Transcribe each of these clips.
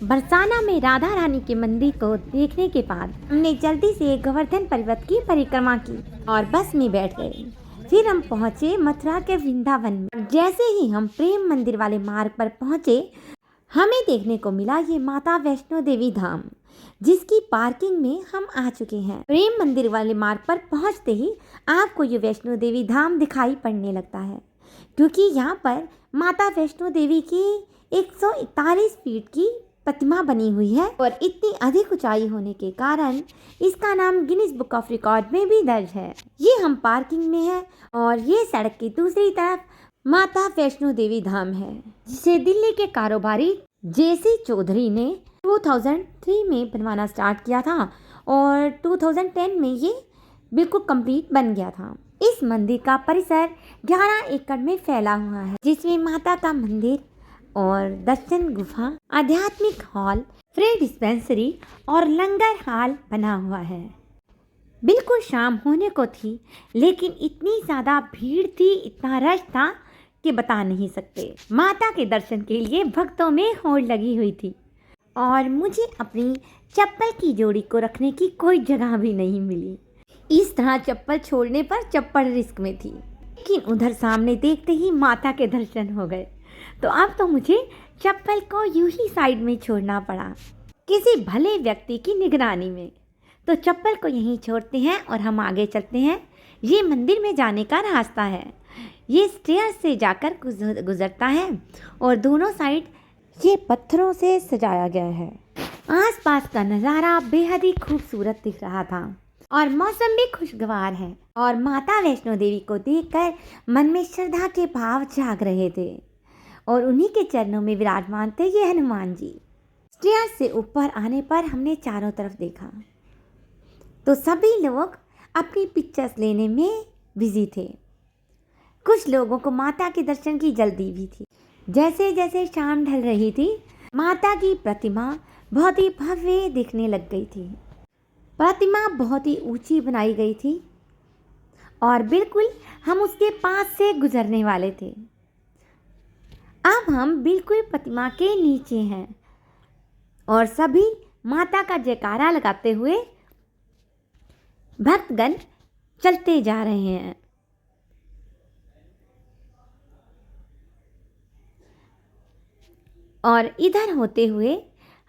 बरसाना में राधा रानी के मंदिर को देखने के बाद हमने जल्दी से गोवर्धन पर्वत की परिक्रमा की और बस में बैठ गए। फिर हम पहुंचे मथुरा के वृंदावन में। जैसे ही हम प्रेम मंदिर वाले मार्ग पर पहुंचे, हमें देखने को मिला ये माता वैष्णो देवी धाम, जिसकी पार्किंग में हम आ चुके हैं। प्रेम मंदिर वाले मार्ग पर पहुंचते ही आपको ये वैष्णो देवी धाम दिखाई पड़ने लगता है, क्योंकि यहाँ पर माता वैष्णो देवी की 141 फीट की प्रतिमा बनी हुई है और इतनी अधिक ऊंचाई होने के कारण इसका नाम गिनीज बुक ऑफ रिकॉर्ड में भी दर्ज है। ये हम पार्किंग में है और ये सड़क की दूसरी तरफ माता वैष्णो देवी धाम है, जिसे दिल्ली के कारोबारी जेसी चौधरी ने 2003 में बनवाना स्टार्ट किया था और 2010 में ये बिल्कुल कंप्लीट बन गया था। इस मंदिर का परिसर 11 एकड़ में फैला हुआ है, जिसमें माता का मंदिर और दर्शन गुफा, आध्यात्मिक हॉल, फ्री डिस्पेंसरी और लंगर हॉल बना हुआ है। बिल्कुल शाम होने को थी, लेकिन इतनी ज़्यादा भीड़ थी, इतना रश था कि बता नहीं सकते। माता के दर्शन के लिए भक्तों में होड़ लगी हुई थी और मुझे अपनी चप्पल की जोड़ी को रखने की कोई जगह भी नहीं मिली। इस तरह चप्पल छोड़ने पर चप्पल रिस्क में थी, लेकिन उधर सामने देखते ही माता के दर्शन हो गए। तो अब तो मुझे चप्पल को यूं ही साइड में छोड़ना पड़ा, किसी भले व्यक्ति की निगरानी में। तो चप्पल को यहीं छोड़ते हैं और हम आगे चलते हैं। ये मंदिर में जाने का रास्ता है। ये स्टेयर से जाकर गुजरता है और दोनों साइड ये पत्थरों से सजाया गया है। आसपास का नज़ारा बेहद ही खूबसूरत दिख रहा था और मौसम भी खुशगवार है और माता वैष्णो देवी को देखकर मन में श्रद्धा के भाव जाग रहे थे और उन्हीं के चरणों में विराजमान थे ये हनुमान जी। स्टेयर से ऊपर आने पर हमने चारों तरफ देखा तो सभी लोग अपनी पिक्चर्स लेने में बिजी थे। कुछ लोगों को माता के दर्शन की जल्दी भी थी। जैसे जैसे शाम ढल रही थी, माता की प्रतिमा बहुत ही भव्य दिखने लग गई थी। प्रतिमा बहुत ही ऊंची बनाई गई थी और बिल्कुल हम उसके पास से गुजरने वाले थे। अब हम बिल्कुल प्रतिमा के नीचे हैं और सभी माता का जयकारा लगाते हुए भक्तगण चलते जा रहे हैं। और इधर होते हुए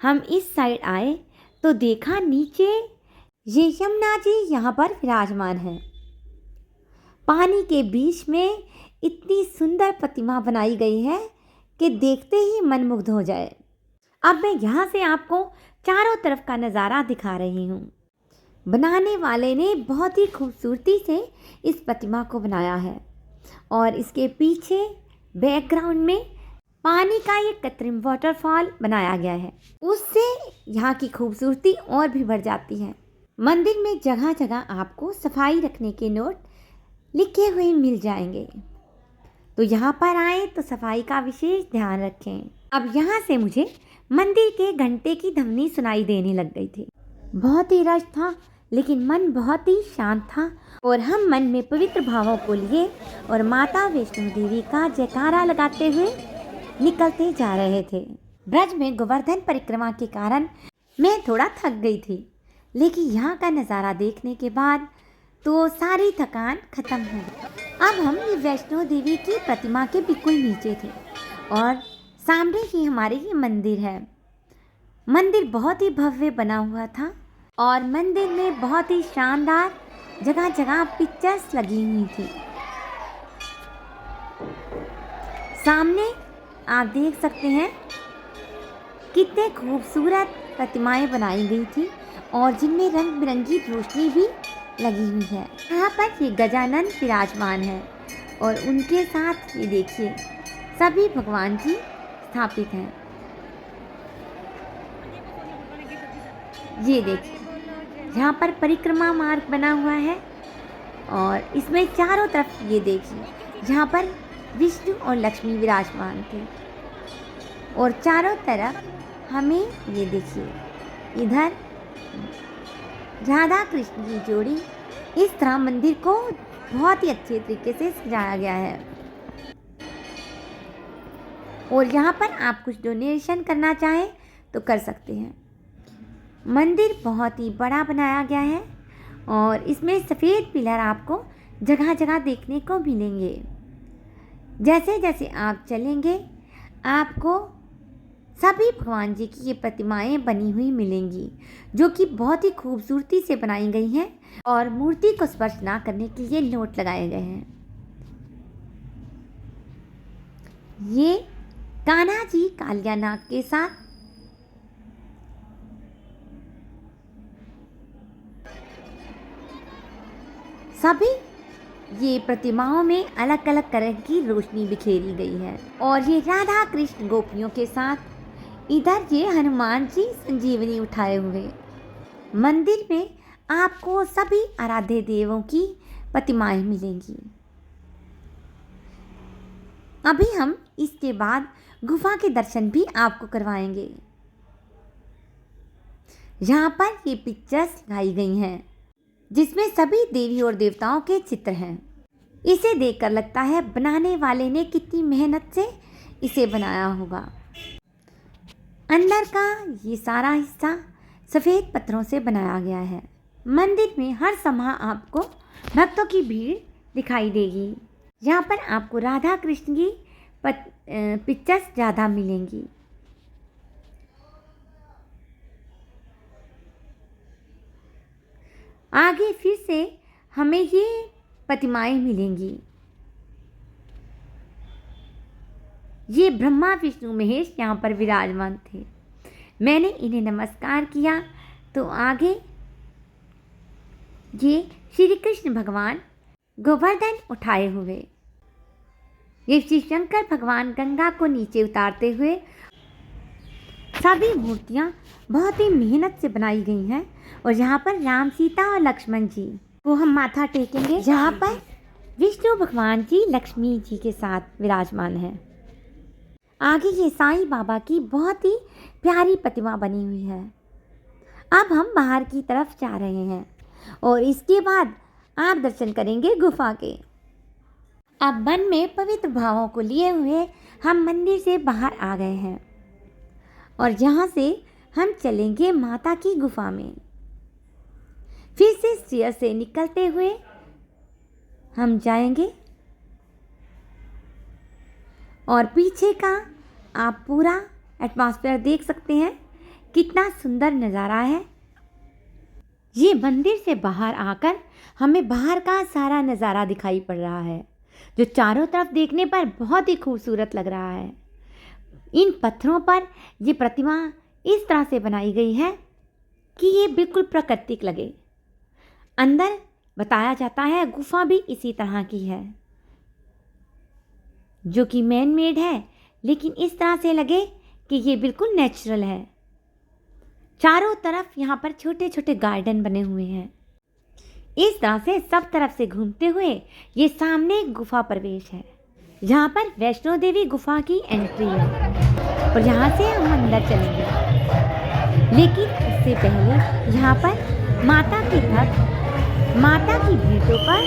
हम इस साइड आए तो देखा नीचे ये यमुना जी यहाँ पर विराजमान है। पानी के बीच में इतनी सुंदर प्रतिमा बनाई गई है कि देखते ही मन मुग्ध हो जाए। अब मैं यहाँ से आपको चारों तरफ का नज़ारा दिखा रही हूँ। बनाने वाले ने बहुत ही खूबसूरती से इस प्रतिमा को बनाया है और इसके पीछे बैकग्राउंड में पानी का ये कृत्रिम वाटरफॉल बनाया गया है। उससे यहाँ की खूबसूरती और भी बढ़ जाती है। मंदिर में जगह जगह आपको सफाई रखने के नोट लिखे हुए मिल जाएंगे, तो यहाँ पर आए तो सफाई का विशेष ध्यान रखें। अब यहाँ से मुझे मंदिर के घंटे की ध्वनि सुनाई देने लग गई थी। बहुत ही रश था, लेकिन मन बहुत ही शांत था और हम मन में पवित्र भावों को लिए और माता वैष्णो देवी का जयकारा लगाते हुए निकलते जा रहे थे। ब्रज में गोवर्धन परिक्रमा के कारण मैं थोड़ा थक गई थी, लेकिन यहाँ का नज़ारा देखने के बाद तो सारी थकान खत्म हो गई। अब हम ये वैष्णो देवी की प्रतिमा के बिल्कुल नीचे थे और सामने ही हमारे ये मंदिर है। मंदिर बहुत ही भव्य बना हुआ था और मंदिर में बहुत ही शानदार जगह जगह पिक्चर्स लगी हुई थी। सामने आप देख सकते हैं कितने खूबसूरत प्रतिमाएं बनाई गई थी और जिनमें रंग बिरंगी रोशनी भी लगी हुई है। यहाँ पर ये गजानन विराजमान है और उनके साथ ये देखिए सभी भगवान जी स्थापित हैं। ये देखिए यहाँ पर परिक्रमा मार्ग बना हुआ है और इसमें चारों तरफ ये देखिए यहाँ पर विष्णु और लक्ष्मी विराजमान थे और चारों तरफ हमें ये देखिए इधर राधा कृष्ण की जोड़ी। इस तरह मंदिर को बहुत ही अच्छे तरीके से सजाया गया है और यहाँ पर आप कुछ डोनेशन करना चाहें तो कर सकते हैं। मंदिर बहुत ही बड़ा बनाया गया है और इसमें सफ़ेद पिलर आपको जगह जगह देखने को मिलेंगे। जैसे जैसे आप चलेंगे आपको सभी भगवान जी की ये प्रतिमाएं बनी हुई मिलेंगी, जो कि बहुत ही खूबसूरती से बनाई गई हैं और मूर्ति को स्पर्श ना करने के लिए नोट लगाए गए हैं। ये कान्हा जी कालिया नाग के साथ सभी ये प्रतिमाओं में अलग अलग तरह की रोशनी बिखेरी गई है और ये राधा कृष्ण गोपियों के साथ इधर ये हनुमान जी संजीवनी उठाए हुए। मंदिर में आपको सभी आराध्य देवों की प्रतिमाएं मिलेंगी। अभी हम इसके बाद गुफा के दर्शन भी आपको करवाएंगे। यहाँ पर ये पिक्चर्स लगाई गई हैं जिसमें सभी देवी और देवताओं के चित्र हैं। इसे देखकर लगता है बनाने वाले ने कितनी मेहनत से इसे बनाया होगा। अंदर का ये सारा हिस्सा सफ़ेद पत्थरों से बनाया गया है। मंदिर में हर समय आपको भक्तों की भीड़ दिखाई देगी। यहाँ पर आपको राधा कृष्ण की पिक्चर्स ज़्यादा मिलेंगी। आगे फिर से हमें ये प्रतिमाएं मिलेंगी। ये ब्रह्मा विष्णु महेश यहाँ पर विराजमान थे। मैंने इन्हें नमस्कार किया तो आगे ये श्री कृष्ण भगवान गोवर्धन उठाए हुए, ये श्री शंकर भगवान गंगा को नीचे उतारते हुए। सभी मूर्तियाँ बहुत ही मेहनत से बनाई गई हैं और यहाँ पर राम सीता और लक्ष्मण जी को हम माथा टेकेंगे। यहाँ पर विष्णु भगवान जी लक्ष्मी जी के साथ विराजमान हैं। आगे ये साईं बाबा की बहुत ही प्यारी प्रतिमा बनी हुई है। अब हम बाहर की तरफ जा रहे हैं और इसके बाद आप दर्शन करेंगे गुफा के। अब मन में पवित्र भावों को लिए हुए हम मंदिर से बाहर आ गए हैं और यहाँ से हम चलेंगे माता की गुफा में। फिर से स्टेयर से निकलते हुए हम जाएंगे और पीछे का आप पूरा एटमॉस्फेयर देख सकते हैं, कितना सुंदर नज़ारा है। ये मंदिर से बाहर आकर हमें बाहर का सारा नज़ारा दिखाई पड़ रहा है, जो चारों तरफ देखने पर बहुत ही खूबसूरत लग रहा है। इन पत्थरों पर ये प्रतिमा इस तरह से बनाई गई है कि ये बिल्कुल प्राकृतिक लगे। अंदर बताया जाता है गुफा भी इसी तरह की है, जो कि मैन मेड है, लेकिन इस तरह से लगे कि ये बिल्कुल नेचुरल है। चारों तरफ यहाँ पर छोटे छोटे गार्डन बने हुए हैं। इस तरह से सब तरफ से घूमते हुए ये सामने गुफा प्रवेश है। यहाँ पर वैष्णो देवी गुफा की एंट्री है और यहाँ से हम अंदर चलेंगे। लेकिन उससे पहले यहाँ पर माता के भक्त माता की भीड़ों पर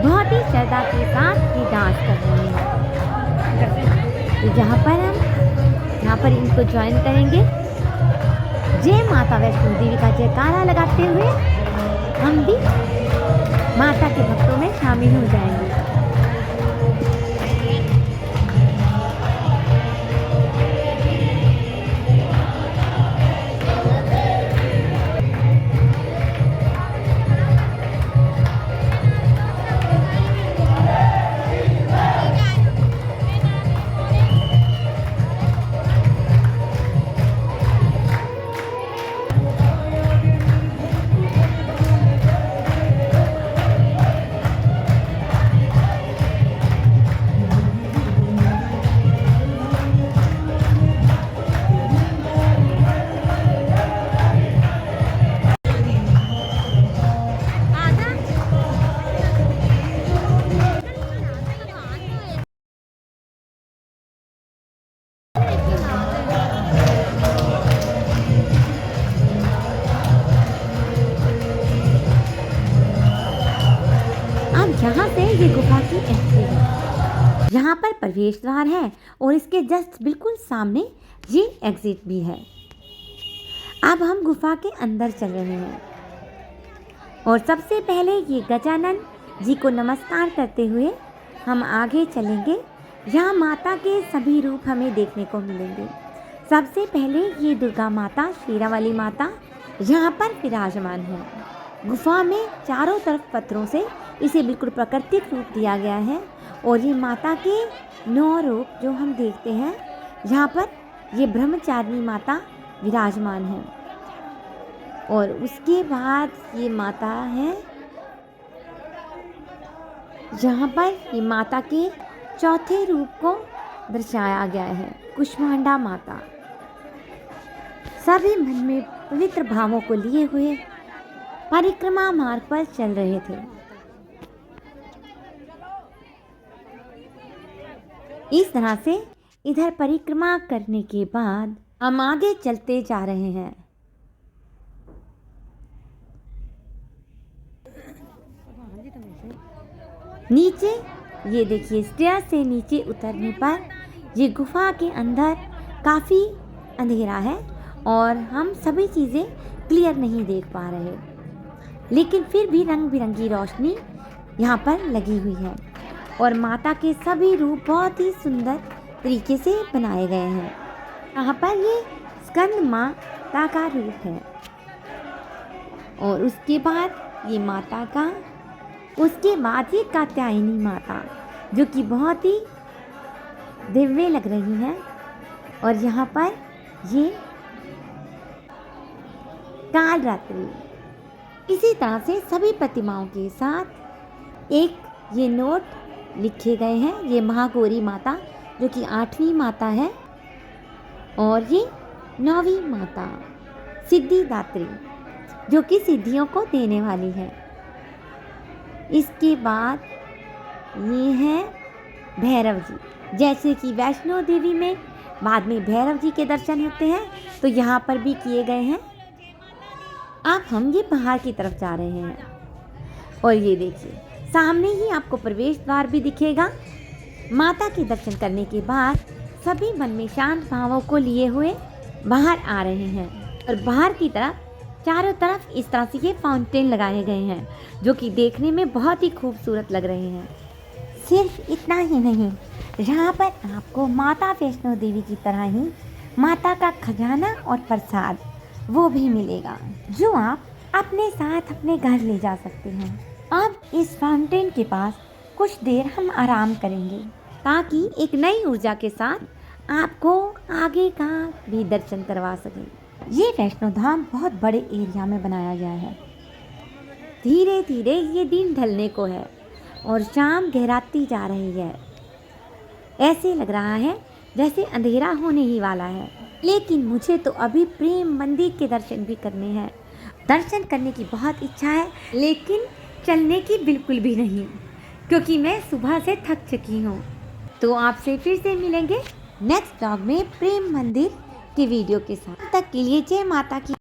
बहुत ही श्रद्धा के साथ ये डांस कर रहे हैं। तो यहाँ पर इनको ज्वाइन करेंगे। जय माता वैष्णो देवी का जयकारा लगाते हुए हम भी माता के भक्तों में शामिल हो जाएंगे। यहाँ से ये गुफा की एंट्री है। यहाँ पर प्रवेश द्वार है और इसके जस्ट बिल्कुल सामने ये एग्जिट भी है। अब हम गुफा के अंदर चल रहे हैं और सबसे पहले ये गजानन जी को नमस्कार करते हुए हम आगे चलेंगे। यहाँ माता के सभी रूप हमें देखने को मिलेंगे। सबसे पहले ये दुर्गा माता, शेरावाली माता यहाँ पर विराजमान है। गुफा में चारों तरफ पत्थरों से इसे बिल्कुल प्राकृतिक रूप दिया गया है और ये माता के 9 रूप जो हम देखते हैं, यहाँ पर ये ब्रह्मचारिणी माता विराजमान है। और उसके बाद ये माता है, यहाँ पर ये माता के चौथे रूप को दर्शाया गया है, कुष्मांडा माता। सभी मन में पवित्र भावों को लिए हुए परिक्रमा मार्ग पर चल रहे थे। इस तरह से इधर परिक्रमा करने के बाद हम आगे चलते जा रहे हैं। नीचे ये देखिए, स्टेयर से नीचे उतरने पर ये गुफा के अंदर काफ़ी अंधेरा है और हम सभी चीज़ें क्लियर नहीं देख पा रहे, लेकिन फिर भी रंग बिरंगी रोशनी यहाँ पर लगी हुई है और माता के सभी रूप बहुत ही सुंदर तरीके से बनाए गए हैं। यहाँ पर ये स्कंद माता का रूप है और उसके बाद ये माता का, उसके बाद ये कात्यायनी माता जो कि बहुत ही दिव्य लग रही है। और यहाँ पर ये कालरात्रि। इसी तरह से सभी प्रतिमाओं के साथ एक ये नोट लिखे गए हैं। ये महागौरी माता जो कि 8वीं माता है और ये 9वीं माता सिद्धिदात्री जो कि सिद्धियों को देने वाली है। इसके बाद ये है भैरव जी। जैसे कि वैष्णो देवी में बाद में भैरव जी के दर्शन होते हैं, तो यहाँ पर भी किए गए हैं। अब हम ये बाहर की तरफ जा रहे हैं और ये देखिए, सामने ही आपको प्रवेश द्वार भी दिखेगा। माता के दर्शन करने के बाद सभी मन में शांत भावों को लिए हुए बाहर आ रहे हैं और बाहर की तरफ चारों तरफ इस तरह से ये फाउंटेन लगाए गए हैं जो कि देखने में बहुत ही खूबसूरत लग रहे हैं। सिर्फ इतना ही नहीं, यहाँ पर आपको माता वैष्णो देवी की तरह ही माता का खजाना और प्रसाद वो भी मिलेगा जो आप अपने साथ अपने घर ले जा सकते हैं। अब इस फाउंटेन के पास कुछ देर हम आराम करेंगे ताकि एक नई ऊर्जा के साथ आपको आगे का भी दर्शन करवा सकें। ये वैष्णो धाम बहुत बड़े एरिया में बनाया गया है। धीरे धीरे ये दिन ढलने को है और शाम गहराती जा रही है। ऐसे लग रहा है जैसे अंधेरा होने ही वाला है, लेकिन मुझे तो अभी प्रेम मंदिर के दर्शन भी करने हैं। दर्शन करने की बहुत इच्छा है, लेकिन चलने की बिल्कुल भी नहीं, क्योंकि मैं सुबह से थक चुकी हूँ। तो आपसे फिर से मिलेंगे नेक्स्ट ब्लॉग में प्रेम मंदिर की वीडियो के साथ। तब तक के लिए जय माता की।